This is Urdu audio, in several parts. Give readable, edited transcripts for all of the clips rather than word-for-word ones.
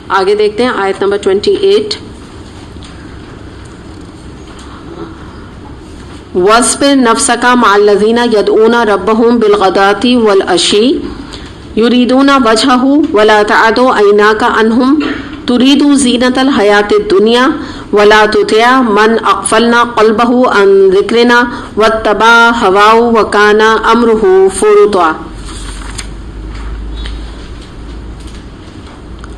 آگے دیکھتے ہیں آیت نمبر 28. وَاصْبِرْ نَفْسَكَ مَعَ الَّذِينَ يَدْعُونَ رَبَّهُمْ بِالْغَدَاةِ وَالْعَشِيِّ يُرِيدُونَ وَجْهَهُ وَلَا تَعْدُ عَيْنَاكَ عَنْهُمْ تُرِيدُ زِينَةَ الْحَيَاةِ الدُّنْيَا وَلَا تُطِعْ مَنْ أَغْفَلْنَا قَلْبَهُ عَنْ ذِكْرِنَا وَاتَّبَعَ هَوَاهُ وَكَانَ أَمْرُهُ فُرُطًا.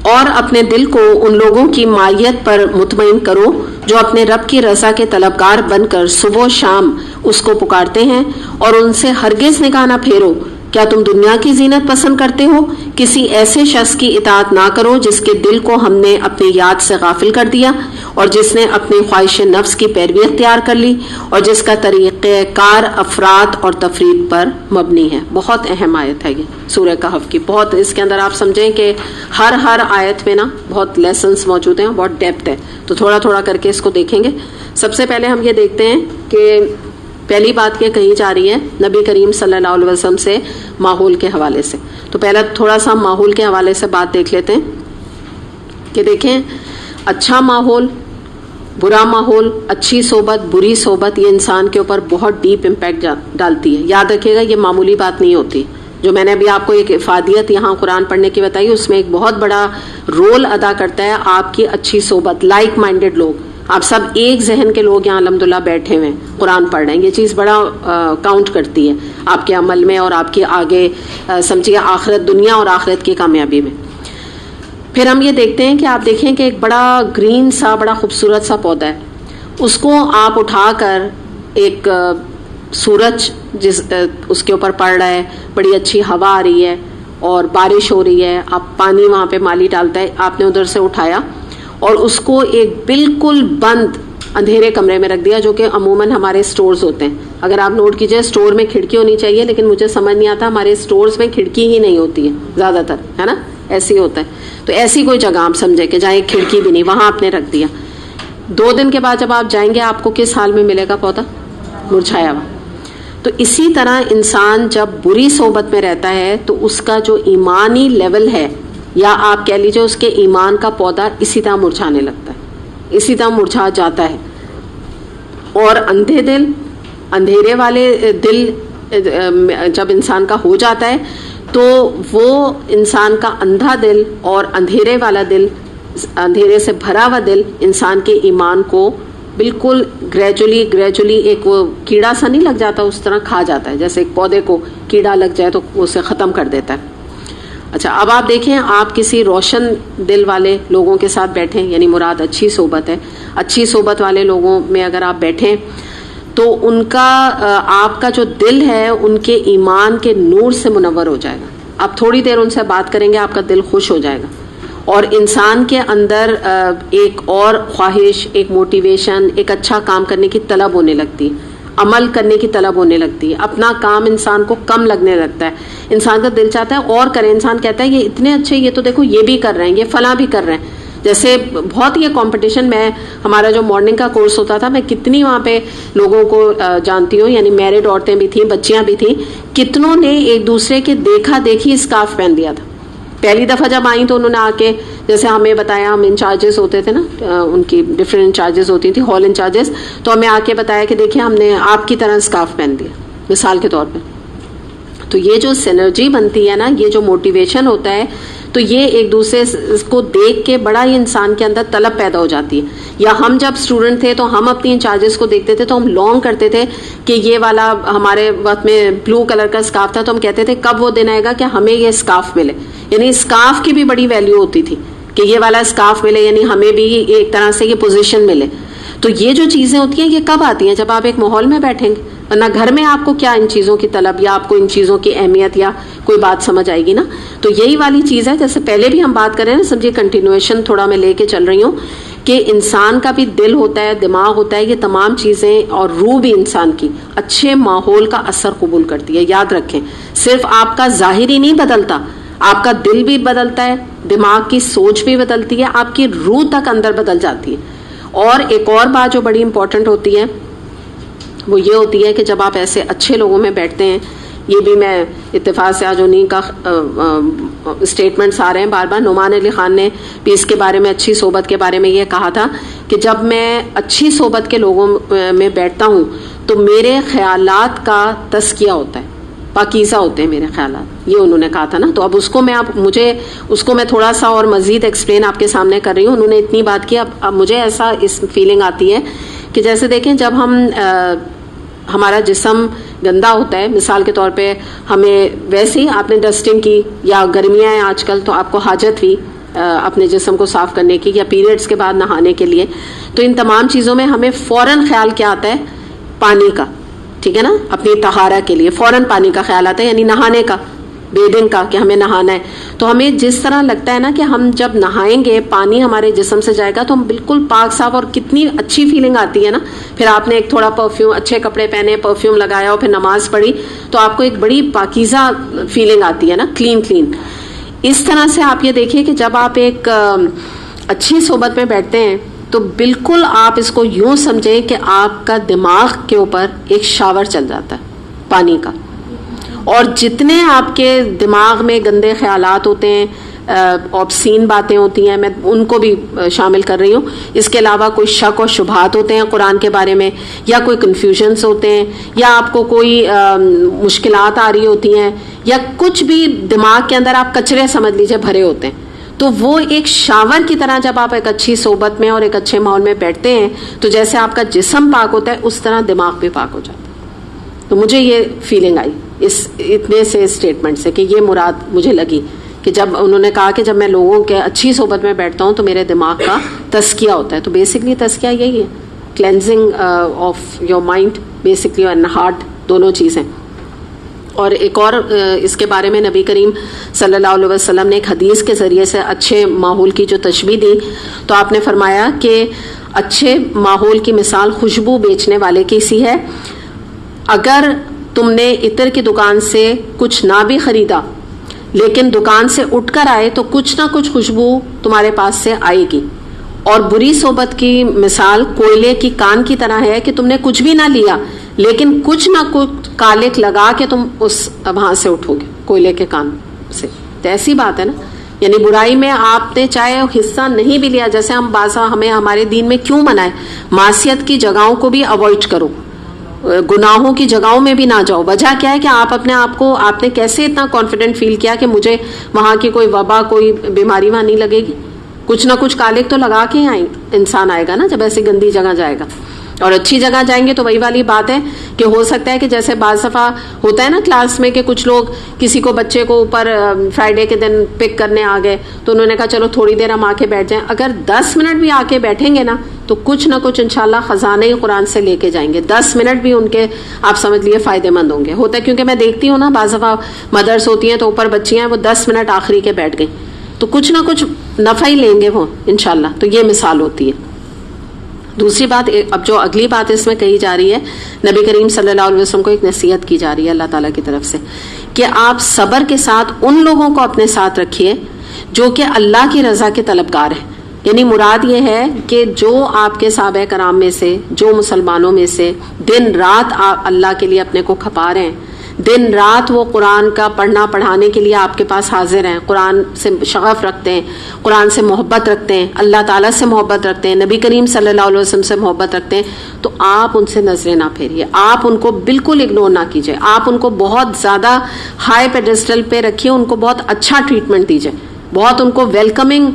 اور اپنے دل کو ان لوگوں کی معیت پر مطمئن کرو جو اپنے رب کی رضا کے طلبگار بن کر صبح و شام اس کو پکارتے ہیں، اور ان سے ہرگز نگاہ نہ پھیرو. کیا تم دنیا کی زینت پسند کرتے ہو؟ کسی ایسے شخص کی اطاعت نہ کرو جس کے دل کو ہم نے اپنی یاد سے غافل کر دیا، اور جس نے اپنی خواہش نفس کی پیروی اختیار کر لی، اور جس کا طریقہ کار افراد اور تفرید پر مبنی ہے. بہت اہم آیت ہے یہ سورہ کہف کی. بہت اس کے اندر آپ سمجھیں کہ ہر آیت میں نا بہت لیسنس موجود ہیں، بہت ڈیپتھ ہے. تو تھوڑا تھوڑا کر کے اس کو دیکھیں گے. سب سے پہلے ہم یہ دیکھتے ہیں کہ پہلی بات یہ کہی جا رہی ہے نبی کریم صلی اللہ علیہ وسلم سے ماحول کے حوالے سے. تو پہلا تھوڑا سا ماحول کے حوالے سے بات دیکھ لیتے ہیں کہ دیکھیں اچھا ماحول، برا ماحول، اچھی صحبت، بری صحبت، یہ انسان کے اوپر بہت ڈیپ امپیکٹ ڈالتی ہے. یاد رکھیے گا یہ معمولی بات نہیں ہوتی. جو میں نے ابھی آپ کو ایک افادیت یہاں قرآن پڑھنے کی بتائی، اس میں ایک بہت بڑا رول ادا کرتا ہے آپ کی اچھی صحبت، لائک مائنڈیڈ لوگ. آپ سب ایک ذہن کے لوگ یہاں الحمدللہ بیٹھے ہوئے ہیں قرآن پڑھ رہے ہیں. یہ چیز بڑا کاؤنٹ کرتی ہے آپ کے عمل میں اور آپ کی آگے سمجھیے آخرت، دنیا اور آخرت کی کامیابی میں. پھر ہم یہ دیکھتے ہیں کہ آپ دیکھیں کہ ایک بڑا گرین سا بڑا خوبصورت سا پودا ہے، اس کو آپ اٹھا کر ایک سورج جس اس کے اوپر پڑ رہا ہے، بڑی اچھی ہوا آ رہی ہے اور بارش ہو رہی ہے، آپ پانی وہاں پہ مالی ڈالتا ہے، آپ نے ادھر سے اٹھایا اور اس کو ایک بالکل بند اندھیرے کمرے میں رکھ دیا، جو کہ عموماً ہمارے سٹورز ہوتے ہیں. اگر آپ نوٹ کیجئے اسٹور میں کھڑکی ہونی چاہیے، لیکن مجھے سمجھ نہیں آتا ہمارے سٹورز میں کھڑکی ہی نہیں ہوتی ہے زیادہ تر، ہے نا، ایسے ہی ہوتا ہے. تو ایسی کوئی جگہ آپ سمجھے کہ جہاں ایک کھڑکی بھی نہیں، وہاں آپ نے رکھ دیا. 2 دن کے بعد جب آپ جائیں گے آپ کو کس حال میں ملے گا پودا؟ مرجھایا ہوا. تو اسی طرح انسان جب بری صحبت میں رہتا ہے تو اس کا جو ایمانی لیول ہے، یا آپ کہہ لیجیے اس کے ایمان کا پودا اسی طرح مرجھانے لگتا ہے، اسی طرح مرجھا جاتا ہے. اور اندھے دل، اندھیرے والے دل جب انسان کا ہو جاتا ہے تو وہ انسان کا اندھا دل اور اندھیرے والا دل، اندھیرے سے بھرا ہوا دل انسان کے ایمان کو بالکل گریجولی ایک وہ کیڑا سا نہیں لگ جاتا، اس طرح کھا جاتا ہے. جیسے ایک پودے کو کیڑا لگ جائے تو اسے ختم کر دیتا ہے. اچھا، اب آپ دیکھیں آپ کسی روشن دل والے لوگوں کے ساتھ بیٹھیں، یعنی مراد اچھی صحبت ہے. اچھی صحبت والے لوگوں میں اگر آپ بیٹھیں تو ان کا آپ کا جو دل ہے ان کے ایمان کے نور سے منور ہو جائے گا. آپ تھوڑی دیر ان سے بات کریں گے، آپ کا دل خوش ہو جائے گا، اور انسان کے اندر ایک اور خواہش، ایک موٹیویشن، ایک اچھا کام کرنے کی طلب ہونے لگتی ہے، عمل کرنے کی طلب ہونے لگتی ہے. اپنا کام انسان کو کم لگنے لگتا ہے، انسان کا دل چاہتا ہے اور کرے. انسان کہتا ہے یہ اتنے اچھے، یہ تو دیکھو یہ بھی کر رہے ہیں، یہ فلاں بھی کر رہے ہیں. جیسے بہت یہ کمپٹیشن، میں ہمارا جو مارننگ کا کورس ہوتا تھا، میں کتنی وہاں پہ لوگوں کو جانتی ہوں، یعنی میرڈ عورتیں بھی تھیں، بچیاں بھی تھیں، کتنوں نے ایک دوسرے کے دیکھا دیکھی اسکارف پہن دیا تھا. پہلی دفعہ جب آئیں تو انہوں نے آ کے جیسے ہمیں بتایا، ہم انچارجز ہوتے تھے نا، ان کی ڈفرینٹ انچارجز ہوتی تھیں، ہال انچارجز، تو ہمیں آ کے بتایا کہ دیکھیں ہم نے آپ کی طرح اسکارف پہن دیا، مثال کے طور پہ. تو یہ جو سینرجی بنتی ہے نا، یہ جو موٹیویشن ہوتا ہے، تو یہ ایک دوسرے کو دیکھ کے بڑا ہی انسان کے اندر طلب پیدا ہو جاتی ہے. یا ہم جب اسٹوڈنٹ تھے تو ہم اپنی انچارجز کو دیکھتے تھے تو ہم لانگ کرتے تھے کہ یہ والا، ہمارے وقت میں بلو کلر کا اسکارف تھا تو ہم کہتے تھے کب وہ دن آئے گا کہ ہمیں یہ اسکارف ملے. یعنی اسکارف کی بھی بڑی ویلیو ہوتی تھی کہ یہ والا اسکارف ملے، یعنی ہمیں بھی ایک طرح سے یہ پوزیشن ملے. تو یہ جو چیزیں ہوتی ہیں یہ کب آتی ہیں؟ جب آپ ایک ماحول میں بیٹھیں گے. ورنہ گھر میں آپ کو کیا ان چیزوں کی طلب، یا آپ کو ان چیزوں کی اہمیت یا کوئی بات سمجھ آئے گی نا. تو یہی والی چیز ہے، جیسے پہلے بھی ہم بات کر رہے ہیں نا، سمجھیے کنٹینویشن تھوڑا میں لے کے چل رہی ہوں کہ انسان کا بھی دل ہوتا ہے، دماغ ہوتا ہے، یہ تمام چیزیں اور روح بھی انسان کی اچھے ماحول کا اثر قبول کرتی ہے. یاد رکھیں، صرف آپ کا ظاہر ہی نہیں بدلتا، آپ کا دل بھی بدلتا ہے، دماغ کی سوچ بھی بدلتی ہے، آپ کی روح تک اندر بدل جاتی ہے. اور ایک اور بات جو بڑی امپورٹنٹ ہوتی ہے وہ یہ ہوتی ہے کہ جب آپ ایسے اچھے لوگوں میں بیٹھتے ہیں، یہ بھی میں اتفاق سے آج انہیں کا اسٹیٹمنٹس آ رہے ہیں بار بار. نعمان علی خان نے بھی اس کے بارے میں, اچھی صحبت کے بارے میں یہ کہا تھا کہ جب میں اچھی صحبت کے لوگوں میں بیٹھتا ہوں تو میرے خیالات کا تزکیہ ہوتا ہے, پاکیزہ ہوتے ہیں میرے خیالات, یہ انہوں نے کہا تھا نا. تو اب اس کو میں تھوڑا سا اور مزید ایکسپلین آپ کے سامنے کر رہی ہوں. انہوں نے اتنی بات کی, اب مجھے ایسا اس فیلنگ آتی ہے کہ جیسے دیکھیں جب ہمارا جسم گندا ہوتا ہے, مثال کے طور پہ ہمیں ویسے ہی آپ نے ڈسٹنگ کی, یا گرمیاں ہیں آج کل تو آپ کو حاجت ہوئی اپنے جسم کو صاف کرنے کی, یا پیریڈز کے بعد نہانے کے لیے, تو ان تمام چیزوں میں ہمیں فوراً خیال کیا آتا ہے؟ پانی کا, ٹھیک ہے نا, اپنی طہارہ کے لیے فوراً پانی کا خیال آتا ہے, یعنی نہانے کا, بیدنگ کا, کہ ہمیں نہانا ہے. تو ہمیں جس طرح لگتا ہے نا کہ ہم جب نہائیں گے پانی ہمارے جسم سے جائے گا تو ہم بالکل پاک صاف, اور کتنی اچھی فیلنگ آتی ہے نا. پھر آپ نے ایک تھوڑا پرفیوم, اچھے کپڑے پہنے, پرفیوم لگایا اور پھر نماز پڑھی تو آپ کو ایک بڑی پاکیزہ فیلنگ آتی ہے نا, کلین. اس طرح سے آپ یہ دیکھیے کہ جب آپ ایک اچھی صحبت میں بیٹھتے ہیں تو بالکل آپ اس کو یوں سمجھیں کہ آپ کا دماغ کے اوپر ایک شاور چل جاتا ہے پانی کا, اور جتنے آپ کے دماغ میں گندے خیالات ہوتے ہیں, آبسین باتیں ہوتی ہیں, میں ان کو بھی شامل کر رہی ہوں. اس کے علاوہ کوئی شک و شبہات ہوتے ہیں قرآن کے بارے میں, یا کوئی کنفیوژنس ہوتے ہیں, یا آپ کو کوئی مشکلات آ رہی ہوتی ہیں, یا کچھ بھی دماغ کے اندر آپ کچرے سمجھ لیجئے بھرے ہوتے ہیں, تو وہ ایک شاور کی طرح جب آپ ایک اچھی صحبت میں اور ایک اچھے ماحول میں بیٹھتے ہیں تو جیسے آپ کا جسم پاک ہوتا ہے اس طرح دماغ بھی پاک ہو جاتا ہے. تو مجھے یہ فیلنگ آئی اس اتنے سے اسٹیٹمنٹ سے, کہ یہ مراد مجھے لگی کہ جب انہوں نے کہا کہ جب میں لوگوں کے اچھی صحبت میں بیٹھتا ہوں تو میرے دماغ کا تزکیہ ہوتا ہے. تو بیسکلی تزکیہ یہی ہے, cleansing of your mind basically and heart, دونوں چیزیں. اور ایک اور اس کے بارے میں نبی کریم صلی اللہ علیہ وسلم نے ایک حدیث کے ذریعے سے اچھے ماحول کی جو تشبیہ دی, تو آپ نے فرمایا کہ اچھے ماحول کی مثال خوشبو بیچنے والے کی سی ہے. اگر تم نے عطر کی دکان سے کچھ نہ بھی خریدا لیکن دکان سے اٹھ کر آئے تو کچھ نہ کچھ خوشبو تمہارے پاس سے آئے گی. اور بری صحبت کی مثال کوئلے کی کان کی طرح ہے کہ تم نے کچھ بھی نہ لیا لیکن کچھ نہ کچھ کالک لگا کے تم اس وہاں سے اٹھو گے, کوئلے کے کان سے. تو ایسی بات ہے نا, یعنی برائی میں آپ نے چاہے حصہ نہیں بھی لیا, جیسے ہمیں ہمارے دین میں کیوں منع ہے, معصیت کی جگہوں کو بھی اوائڈ کرو, گناہوں کی جگہوں میں بھی نہ جاؤ. وجہ کیا ہے کہ آپ اپنے آپ کو, آپ نے کیسے اتنا کانفیڈنٹ فیل کیا کہ مجھے وہاں کی کوئی وبا, کوئی بیماری وہاں نہیں لگے گی. کچھ نہ کچھ کالک تو لگا کے انسان آئے گا نا جب ایسی گندی جگہ جائے گا. اور اچھی جگہ جائیں گے تو وہی والی بات ہے کہ ہو سکتا ہے کہ جیسے بعض دفعہ ہوتا ہے نا کلاس میں کہ کچھ لوگ کسی کو, بچے کو اوپر فرائیڈے کے دن پک کرنے آ گئے تو انہوں نے کہا چلو تھوڑی دیر ہم آ کے بیٹھ جائیں. اگر 10 منٹ بھی آ کے بیٹھیں گے نا تو کچھ نہ کچھ انشاءاللہ خزانے قرآن سے لے کے جائیں گے. 10 منٹ بھی ان کے آپ سمجھ لیے فائدے مند ہوں گے. ہوتا ہے کیونکہ میں دیکھتی ہوں نا بعض دفعہ مدرس ہوتی ہیں تو اوپر بچیاں ہیں وہ 10 منٹ آخری کے بیٹھ گئیں تو کچھ نہ کچھ نفع ہی لیں گے وہ انشاءاللہ. تو یہ مثال ہوتی ہے. دوسری بات, اب جو اگلی بات اس میں کہی جا رہی ہے, نبی کریم صلی اللہ علیہ وسلم کو ایک نصیحت کی جا رہی ہے اللہ تعالیٰ کی طرف سے کہ آپ صبر کے ساتھ ان لوگوں کو اپنے ساتھ رکھیے جو کہ اللہ کی رضا کے طلبگار ہیں. یعنی مراد یہ ہے کہ جو آپ کے صحابہ کرام میں سے, جو مسلمانوں میں سے دن رات اللہ کے لیے اپنے کو کھپا رہے ہیں, دن رات وہ قرآن کا پڑھنا پڑھانے کے لیے آپ کے پاس حاضر ہیں, قرآن سے شغف رکھتے ہیں, قرآن سے محبت رکھتے ہیں, اللہ تعالیٰ سے محبت رکھتے ہیں, نبی کریم صلی اللہ علیہ وسلم سے محبت رکھتے ہیں, تو آپ ان سے نظریں نہ پھیریے, آپ ان کو بالکل اگنور نہ کیجیے, آپ ان کو بہت زیادہ ہائی پیڈسٹل پہ رکھیے, ان کو بہت اچھا ٹریٹمنٹ دیجیے, بہت ان کو ویلکمنگ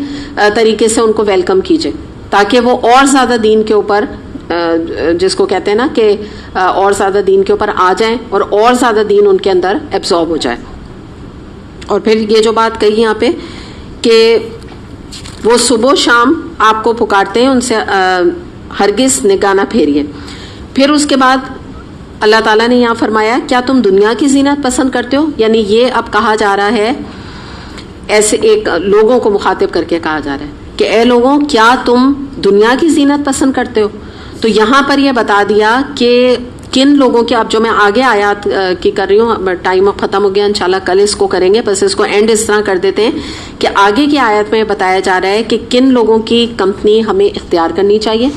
طریقے سے ان کو ویلکم کیجیے تاکہ وہ اور زیادہ دین کے اوپر, جس کو کہتے ہیں نا کہ اور زیادہ دین کے اوپر آ جائیں اور زیادہ دین ان کے اندر ایبزارب ہو جائے. اور پھر یہ جو بات کہی یہاں پہ کہ وہ صبح شام آپ کو پکارتے ہیں, ان سے ہرگز نگاہ نہ پھیریے. پھر اس کے بعد اللہ تعالیٰ نے یہاں فرمایا کیا تم دنیا کی زینت پسند کرتے ہو. یعنی یہ اب کہا جا رہا ہے, ایسے ایک لوگوں کو مخاطب کر کے کہا جا رہا ہے کہ اے لوگوں کیا تم دنیا کی زینت پسند کرتے ہو. تو یہاں پر یہ بتا دیا کہ کن لوگوں کے, اب جو میں آگے آیات کی کر رہی ہوں, ٹائم اب ختم ہو گیا, انشاءاللہ کل اس کو کریں گے, بس اس کو اینڈ اس طرح کر دیتے ہیں کہ آگے کی آیت میں بتایا جا رہا ہے کہ کن لوگوں کی کمپنی ہمیں اختیار کرنی چاہیے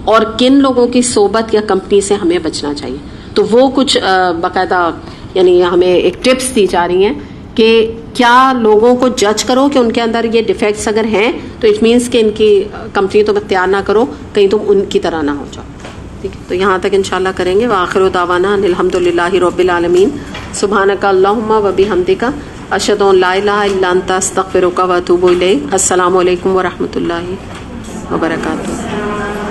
اور کن لوگوں کی صحبت یا کمپنی سے ہمیں بچنا چاہیے. تو وہ کچھ باقاعدہ یعنی ہمیں ایک ٹپس دی جا رہی ہیں کہ کیا لوگوں کو جج کرو کہ ان کے اندر یہ ڈیفیکٹس اگر ہیں تو اٹ مینس کہ ان کی کمپنی تم اختیار نہ کرو، کہیں تم ان کی طرح نہ ہو جاؤ. ٹھیک ہے، تو یہاں تک انشاءاللہ کریں گے. وآخر دعوانا ان الحمدللہ رب العالمین. سبحانک اللہم و بحمدک، اشہد ان لا الہ الا انت، استغفرک و اتوب الیک. السلام علیکم ورحمۃ اللہ وبرکاتہ.